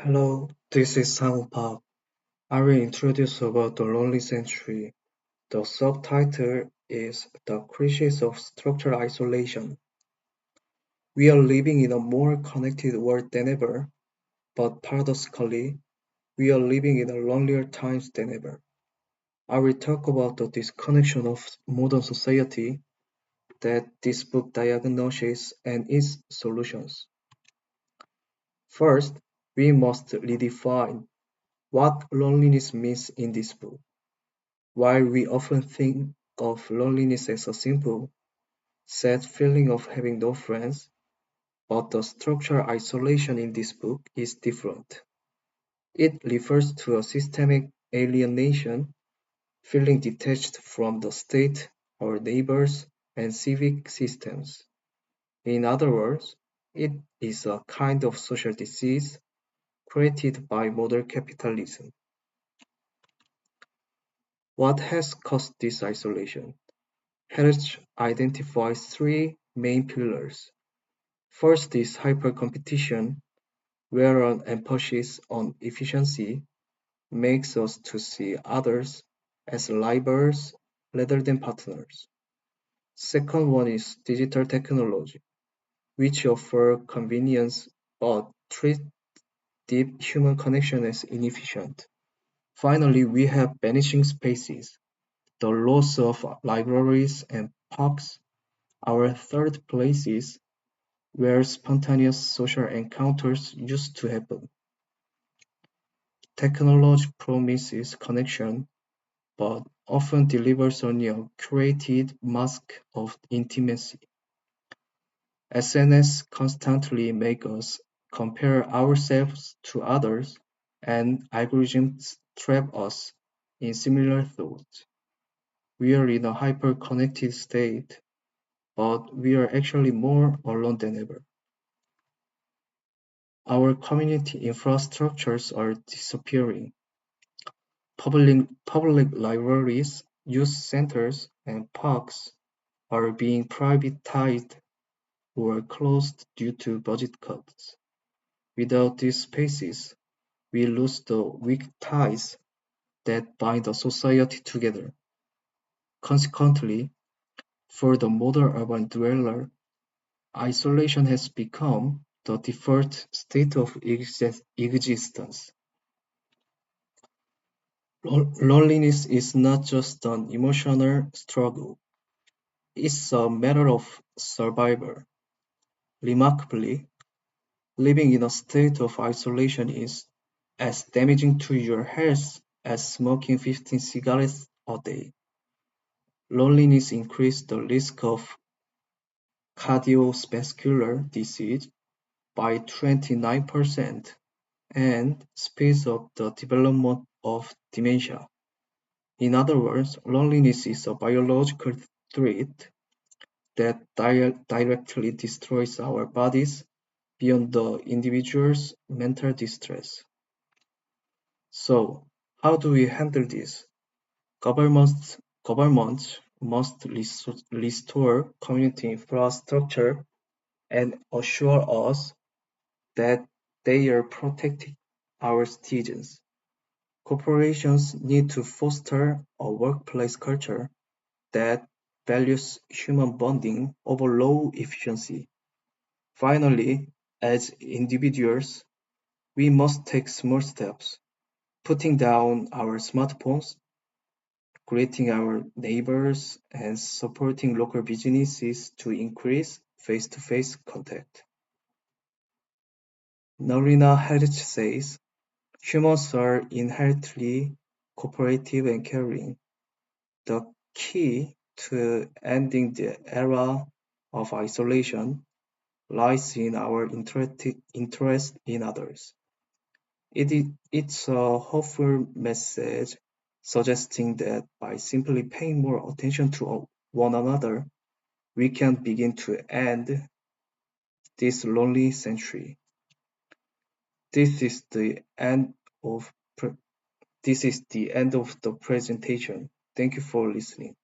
Hello, this is Sang Park. I will introduce about the lonely century. The subtitle is The Crisis of Structural Isolation. We are living in a more connected world than ever, but paradoxically, we are living in a lonelier times than ever. I will talk about the disconnection of modern society that this book diagnoses and its solutions. First, we must redefine what loneliness means in this book. While we often think of loneliness as a simple, sad feeling of having no friends, but the structural isolation in this book is different. It refers to a systemic alienation, feeling detached from the state, our neighbors, and civic systems. In other words, it is a kind of social disease created by modern capitalism. What has caused this isolation? Harris identifies three main pillars. First is hypercompetition, where an emphasis on efficiency makes us to see others as rivals rather than partners. Second one is digital technology, which offer convenience but treat deep human connection as inefficient. Finally, we have vanishing spaces, the loss of libraries and parks. Our third place is where spontaneous social encounters used to happen. Technology promises connection, but often delivers only a curated mask of intimacy. SNS constantly make us compare ourselves to others, and algorithms trap us in similar thoughts. We are in a hyper-connected state, but we are actually more alone than ever. Our community infrastructures are disappearing. Public libraries, youth centers, and parks are being privatized or closed due to budget cuts. Without these spaces, we lose the weak ties that bind the society together. Consequently, for the modern urban dweller, isolation has become the default state of existence. Loneliness is not just an emotional struggle, it's a matter of survival. Remarkably, living in a state of isolation is as damaging to your health as smoking 15 cigarettes a day. Loneliness increases the risk of cardiovascular disease by 29% and speeds up the development of dementia. In other words, loneliness is a biological threat that directly destroys our bodies beyond the individual's mental distress. So, how do we handle this? Governments must restore community infrastructure and assure us that they are protecting our citizens. Corporations need to foster a workplace culture that values human bonding over low efficiency. Finally, as individuals, we must take small steps, putting down our smartphones, greeting our neighbors, and supporting local businesses to increase face-to-face contact. Norina Hertz says, humans are inherently cooperative and caring. The key to ending the era of isolation lies in our interest in others. It's a hopeful message suggesting that by simply paying more attention to one another, we can begin to end this lonely century. This is the end of pre- this is the end of the presentation. Thank you for listening.